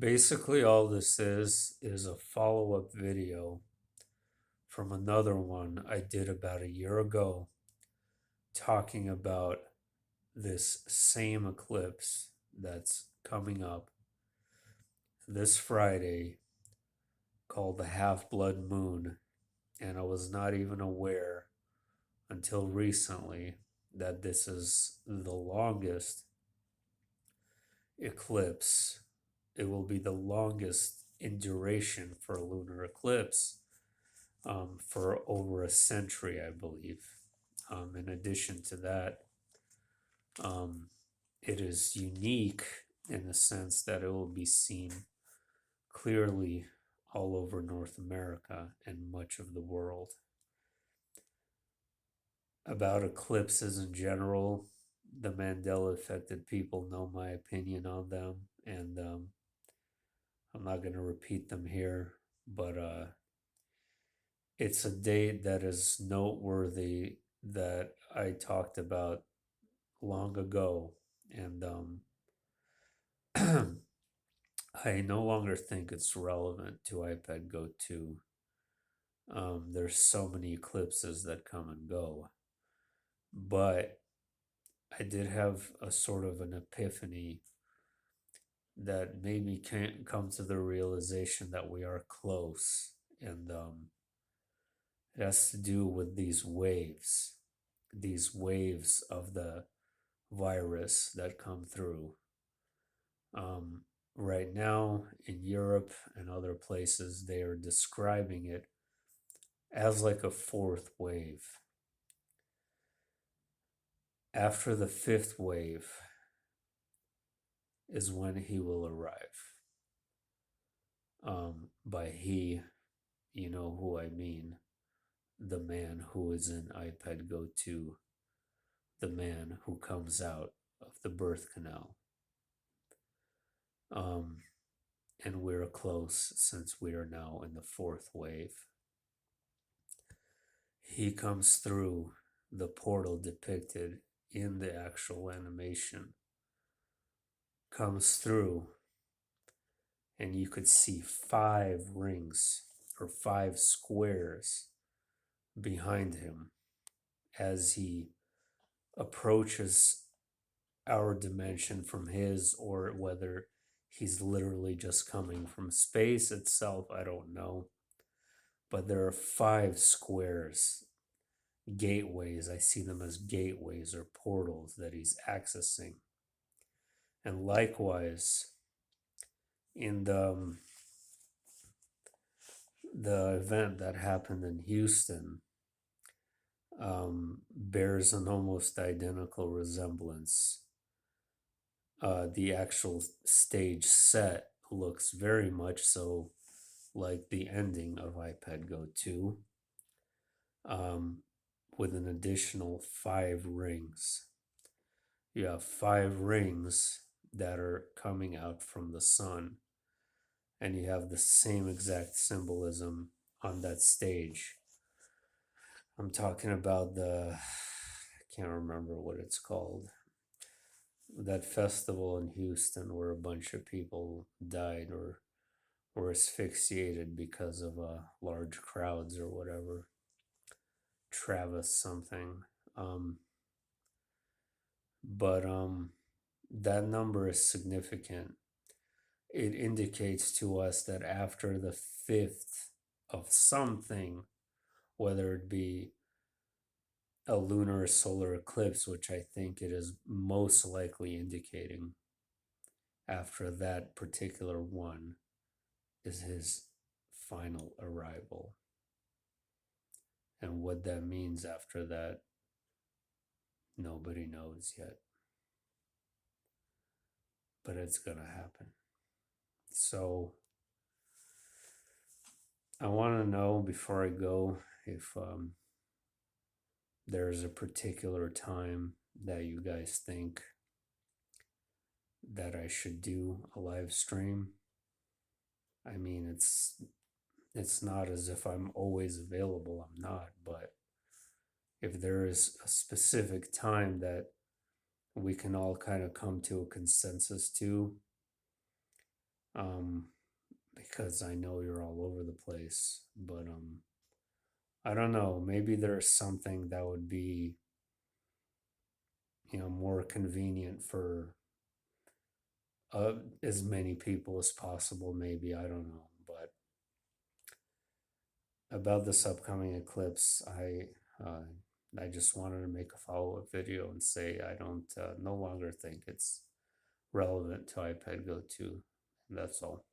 Basically, all this is a follow-up video from another one I did about a year ago talking about this same eclipse that's coming up this Friday called the half-blood moon, and I was not even aware until recently that this is the longest eclipse. It will be the longest in duration for a lunar eclipse for over a century, I believe. In addition to that, um, it is unique in the sense that it will be seen clearly all over North America and much of the world. About eclipses in general, the Mandela affected people know my opinion on them, and I'm not going to repeat them here, but it's a date that is noteworthy that I talked about long ago, and I no longer think it's relevant to Ipetgoat2. There's so many eclipses that come and go, but I did have a sort of an epiphany that made me come to the realization that we are close, and it has to do with these waves of the virus that come through. Right now in Europe and other places, they are describing it as like a fourth wave. After the fifth wave is when he will arrive. By he, you know who I mean. The man who is in Ipetgoat2, the man who comes out of the birth canal. Um, and we're close since we are now in the fourth wave. He comes through the portal depicted in the actual animation, comes through, and you could see 5 rings or 5 squares behind him as he approaches our dimension from his, or whether he's literally just coming from space itself, I don't know. But there are 5 squares, gateways. I see them as gateways or portals that he's accessing. And likewise, in the event that happened in Houston, bears an almost identical resemblance. The actual stage set looks very much so like the ending of Ipetgoat2, with an additional 5 rings. You have 5 rings that are coming out from the sun, and you have the same exact symbolism on that stage. I'm talking about I can't remember what it's called, that festival in Houston where a bunch of people died or were asphyxiated because of large crowds or whatever. Travis something. But that number is significant. It indicates to us that after the 5th of something, whether it be a lunar or solar eclipse, which I think it is most likely indicating, after that particular one is his final arrival. And what that means after that, nobody knows yet. But it's gonna happen. So I want to know before I go if there's a particular time that you guys think that I should do a live stream. I mean, it's not as if I'm always available. I'm not, but if there is a specific time that we can all kind of come to a consensus to, um, because I know you're all over the place. But I don't know. Maybe there's something that would be, more convenient for as many people as possible. Maybe, I don't know. But about this upcoming eclipse, uh, I just wanted to make a follow-up video and say I don't no longer think it's relevant to Ipetgoat 2. And that's all.